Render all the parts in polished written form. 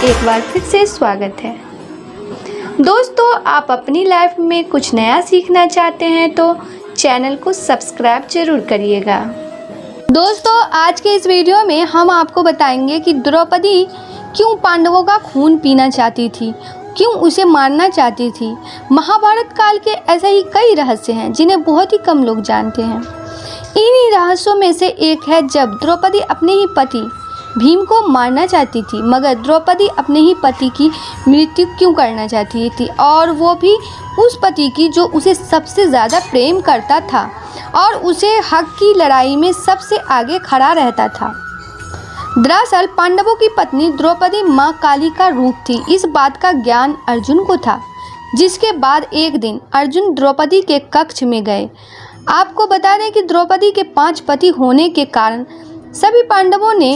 एक बार फिर से स्वागत है। दोस्तों, आप अपनी लाइफ में कुछ नया सीखना चाहते हैं तो चैनल को सब्सक्राइब जरूर करिएगा। दोस्तों, आज के इस वीडियो में हम आपको बताएंगे कि द्रौपदी क्यों पांडवों का खून पीना चाहती थी, क्यों उसे मारना चाहती थी। महाभारत काल के ऐसे ही कई रहस्य हैं जिन्हें बहुत ही कम लोग जानते हैं। इन्हीं रहस्यों में से एक है जब द्रौपदी अपने ही पति भीम को मारना चाहती थी, मगर द्रौपदी अपने ही पति की मृत्यु क्यों करना चाहती थी, और वो भी उस पति की जो उसे सबसे ज़्यादा प्रेम करता था और उसे हक की लड़ाई में सबसे आगे खड़ा रहता था। दरअसल पांडवों की पत्नी द्रौपदी माँ काली का रूप थी। इस बात का ज्ञान अर्जुन को था, जिसके बाद एक दिन अर्जुन द्रौपदी के कक्ष में गए। आपको बता दें कि द्रौपदी के 5 पति होने के कारण सभी पांडवों ने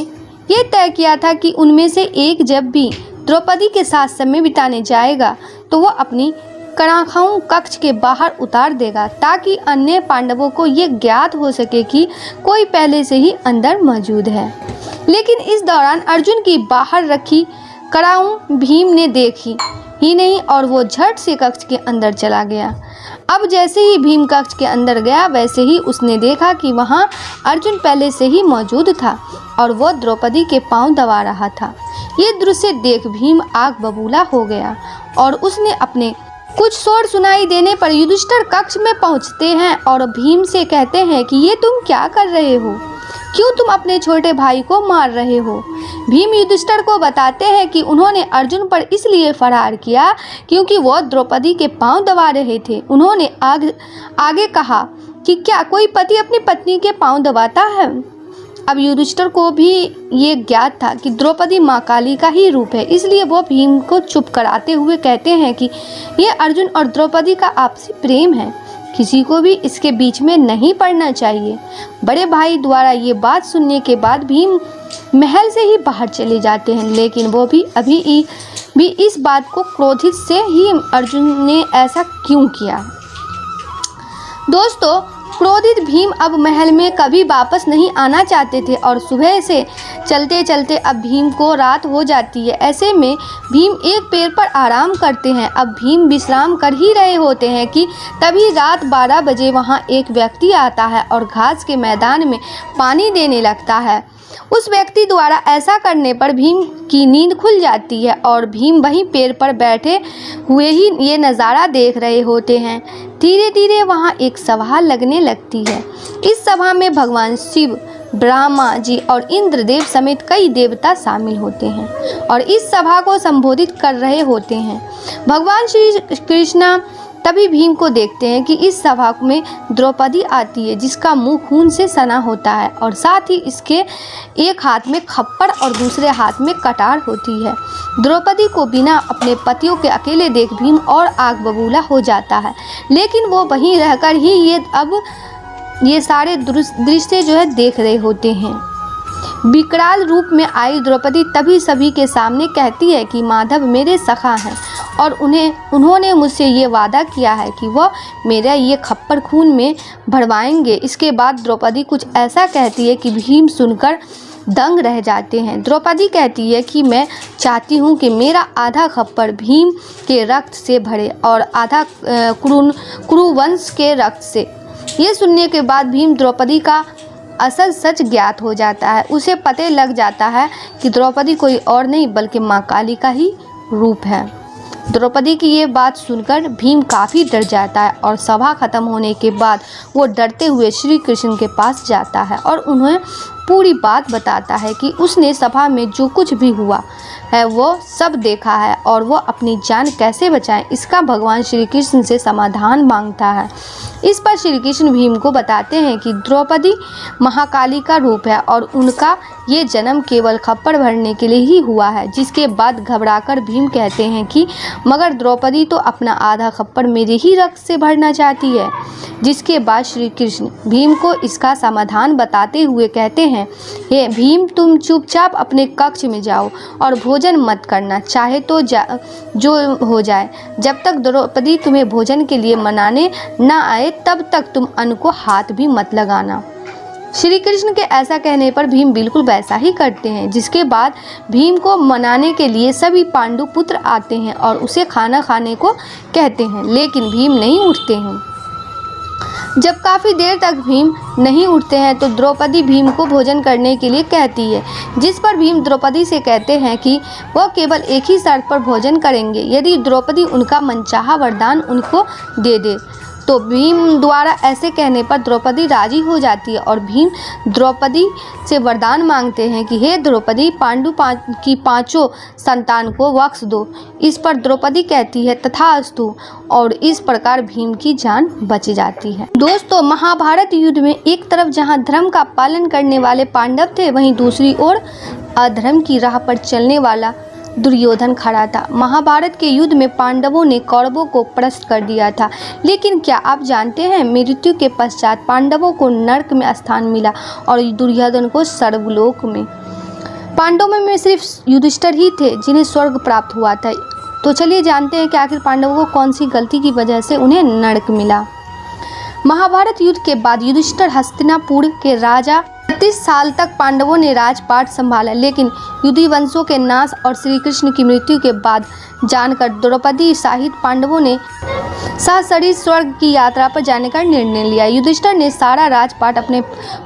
ये तय किया था कि उनमें से एक जब भी द्रौपदी के साथ समय बिताने जाएगा तो वह अपनी कणाखाओं कक्ष के बाहर उतार देगा, ताकि अन्य पांडवों को ये ज्ञात हो सके कि कोई पहले से ही अंदर मौजूद है। लेकिन इस दौरान अर्जुन की बाहर रखी कड़ाऊं भीम ने देखी ही नहीं और वो झट से कक्ष के अंदर चला गया। अब जैसे ही भीम कक्ष के अंदर गया, वैसे ही उसने देखा कि वहाँ अर्जुन पहले से ही मौजूद था और वो द्रौपदी के पांव दबा रहा था। ये दृश्य देख भीम आग बबूला हो गया और उसने अपने कुछ शोर सुनाई देने पर युधिष्ठिर कक्ष में पहुँचते हैं और भीम से कहते हैं कि ये तुम क्या कर रहे हो, क्यों तुम अपने छोटे भाई को मार रहे हो। भीम युधिष्ठिर को बताते हैं कि उन्होंने अर्जुन पर इसलिए फरार किया क्योंकि वो द्रौपदी के पांव दबा रहे थे। उन्होंने आगे कहा कि क्या कोई पति अपनी पत्नी के पांव दबाता है। अब युधिष्ठिर को भी ये ज्ञात था कि द्रौपदी माँ काली का ही रूप है, इसलिए वो भीम को चुप कराते हुए कहते हैं कि ये अर्जुन और द्रौपदी का आपसी प्रेम है, किसी को भी इसके बीच में नहीं पड़ना चाहिए। बड़े भाई द्वारा ये बात सुनने के बाद भीम महल से ही बाहर चले जाते हैं, लेकिन वो भी अभी भी इस बात को क्रोधित से ही अर्जुन ने ऐसा क्यों किया। दोस्तों, क्रोधित भीम अब महल में कभी वापस नहीं आना चाहते थे और सुबह से चलते चलते अब भीम को रात हो जाती है। ऐसे में भीम एक पेड़ पर आराम करते हैं। अब भीम विश्राम कर ही रहे होते हैं कि तभी रात 12 बजे वहाँ एक व्यक्ति आता है और घास के मैदान में पानी देने लगता है। उस व्यक्ति द्वारा ऐसा करने पर भीम की नींद खुल जाती है और भीम वहीं पेड़ पर बैठे हुए ही ये नज़ारा देख रहे होते हैं। धीरे धीरे वहाँ एक सभा लगने लगती है। इस सभा में भगवान शिव, ब्रह्मा जी और इंद्रदेव समेत कई देवता शामिल होते हैं और इस सभा को संबोधित कर रहे होते हैं। भगवान श्री कृष्ण तभी भीम को देखते हैं कि इस सभा में द्रौपदी आती है, जिसका मुंह खून से सना होता है और साथ ही इसके एक हाथ में खप्पड़ और दूसरे हाथ में कटार होती है। द्रौपदी को बिना अपने पतियों के अकेले देख भीम और आग बबूला हो जाता है, लेकिन वो वहीं रहकर ही ये सारे दृश्य जो है देख रहे होते हैं। विकराल रूप में आई द्रौपदी तभी सभी के सामने कहती है कि माधव मेरे सखा हैं और उन्होंने मुझसे ये वादा किया है कि वह मेरा ये खप्पड़ खून में भरवाएंगे। इसके बाद द्रौपदी कुछ ऐसा कहती है कि भीम सुनकर दंग रह जाते हैं। द्रौपदी कहती है कि मैं चाहती हूँ कि मेरा आधा खप्पड़ भीम के रक्त से भरे और आधा कुरुवंश के रक्त से। ये सुनने के बाद भीम द्रौपदी का असल सच ज्ञात हो जाता है। उसे पते लग जाता है कि द्रौपदी कोई और नहीं बल्कि माँ काली का ही रूप है। द्रौपदी की ये बात सुनकर भीम काफ़ी डर जाता है और सभा खत्म होने के बाद वो डरते हुए श्री कृष्ण के पास जाता है और उन्हें पूरी बात बताता है कि उसने सभा में जो कुछ भी हुआ है वो सब देखा है और वो अपनी जान कैसे बचाएं, इसका भगवान श्री कृष्ण से समाधान मांगता है। इस पर श्री कृष्ण भीम को बताते हैं कि द्रौपदी महाकाली का रूप है और उनका ये जन्म केवल खप्पड़ भरने के लिए ही हुआ है। जिसके बाद घबराकर भीम कहते हैं कि मगर द्रौपदी तो अपना आधा खप्पड़ मेरे ही रक्त से भरना चाहती है। जिसके बाद श्री कृष्ण भीम को इसका समाधान बताते हुए कहते हैं, हे भीम, तुम चुपचाप अपने कक्ष में जाओ और भोजन मत करना, चाहे तो जो हो जाए। जब तक द्रौपदी तुम्हें भोजन के लिए मनाने न आए तब तक तुम अन्न को हाथ भी मत लगाना। श्री कृष्ण के ऐसा कहने पर भीम बिल्कुल वैसा ही करते हैं। जिसके बाद भीम को मनाने के लिए सभी पांडु पुत्र आते हैं और उसे खाना खाने को कहते हैं, लेकिन भीम नहीं उठते हैं। जब काफ़ी देर तक भीम नहीं उठते हैं तो द्रौपदी भीम को भोजन करने के लिए कहती है, जिस पर भीम द्रौपदी से कहते हैं कि वह केवल एक ही शर्त पर भोजन करेंगे, यदि द्रौपदी उनका मनचाहा वरदान उनको दे दे। तो भीम द्वारा ऐसे कहने पर द्रौपदी राजी हो जाती है और भीम द्रौपदी से वरदान मांगते हैं कि हे द्रौपदी, पांडु की पांचों संतान को बख्श दो। इस पर द्रौपदी कहती है तथास्तु, और इस प्रकार भीम की जान बच जाती है। दोस्तों, महाभारत युद्ध में एक तरफ जहां धर्म का पालन करने वाले पांडव थे, वहीं दूसरी ओर अधर्म की राह पर चलने वाला दुर्योधन खड़ा था। महाभारत के युद्ध में पांडवों ने कौरवों को परास्त कर दिया था, लेकिन क्या आप जानते हैं, मृत्यु के पश्चात पांडवों को नरक में स्थान मिला और दुर्योधन को स्वर्गलोक में। पांडवों में सिर्फ युधिष्ठिर ही थे जिन्हें स्वर्ग प्राप्त हुआ था। तो चलिए जानते हैं कि आखिर पांडवों को कौन सी गलती की वजह से उन्हें नरक मिला। महाभारत युद्ध के बाद युधिष्ठिर हस्तिनापुर के राजा 32 साल तक पांडवों ने राजपाट संभाला, लेकिन युधि वंशों के नाश और श्री कृष्ण की मृत्यु के बाद जानकर द्रौपदी सहित पांडवों ने सशरीर स्वर्ग की यात्रा पर जाने का निर्णय लिया। युधिष्ठिर ने सारा राजपाट अपने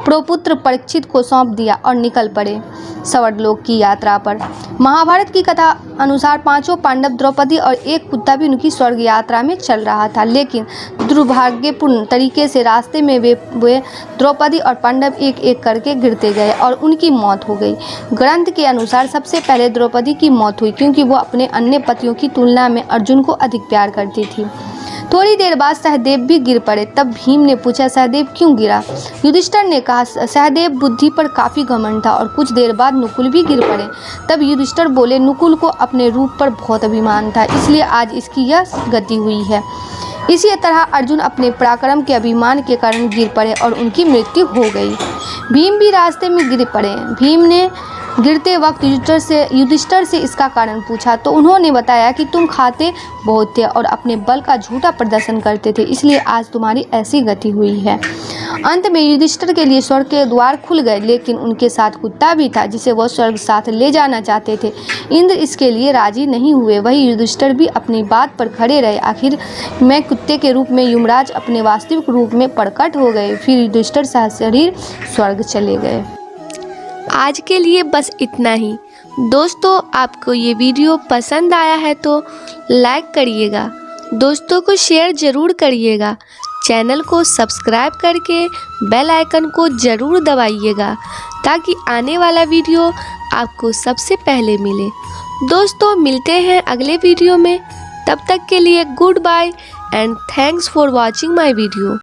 प्रपुत्र परीक्षित को सौंप दिया और निकल पड़े स्वर्गलोक की यात्रा पर। महाभारत की कथा अनुसार पांचों पांडव, द्रौपदी और एक कुत्ता भी उनकी स्वर्ग यात्रा में चल रहा था, लेकिन दुर्भाग्यपूर्ण तरीके से रास्ते में वे द्रौपदी और पांडव एक एक करके गिरते गए और उनकी मौत हो गई। ग्रंथ के अनुसार सबसे पहले द्रौपदी की मौत हुई, क्योंकि वो अपने अन्य पतियों की तुलना में अर्जुन को अधिक प्यार करती थी। थोड़ी देर बाद सहदेव भी गिर पड़े। तब भीम ने पूछा, सहदेव क्यों गिरा? युधिष्ठिर ने कहा, सहदेव बुद्धि पर काफ़ी घमंड था। और कुछ देर बाद नकुल भी गिर पड़े। तब युधिष्ठिर बोले, नकुल को अपने रूप पर बहुत अभिमान था, इसलिए आज इसकी यह गति हुई है। इसी तरह अर्जुन अपने पराक्रम के अभिमान के कारण गिर पड़े और उनकी मृत्यु हो गई। भीम भी रास्ते में गिर पड़े। भीम ने गिरते वक्त युधिष्ठिर से इसका कारण पूछा, तो उन्होंने बताया कि तुम खाते बहुत थे और अपने बल का झूठा प्रदर्शन करते थे, इसलिए आज तुम्हारी ऐसी गति हुई है। अंत में युधिष्ठिर के लिए स्वर्ग के द्वार खुल गए, लेकिन उनके साथ कुत्ता भी था जिसे वह स्वर्ग साथ ले जाना चाहते थे। इंद्र इसके लिए राजी नहीं हुए। वही युधिष्ठिर भी अपनी बात पर खड़े रहे। आखिर में कुत्ते के रूप में यमराज अपने वास्तविक रूप में प्रकट हो गए। फिर युधिष्ठिर सशरीर स्वर्ग चले गए। आज के लिए बस इतना ही। दोस्तों, आपको ये वीडियो पसंद आया है तो लाइक करिएगा, दोस्तों को शेयर ज़रूर करिएगा, चैनल को सब्सक्राइब करके बेल आइकन को ज़रूर दबाइएगा ताकि आने वाला वीडियो आपको सबसे पहले मिले। दोस्तों, मिलते हैं अगले वीडियो में। तब तक के लिए goodbye and thanks for watching my video.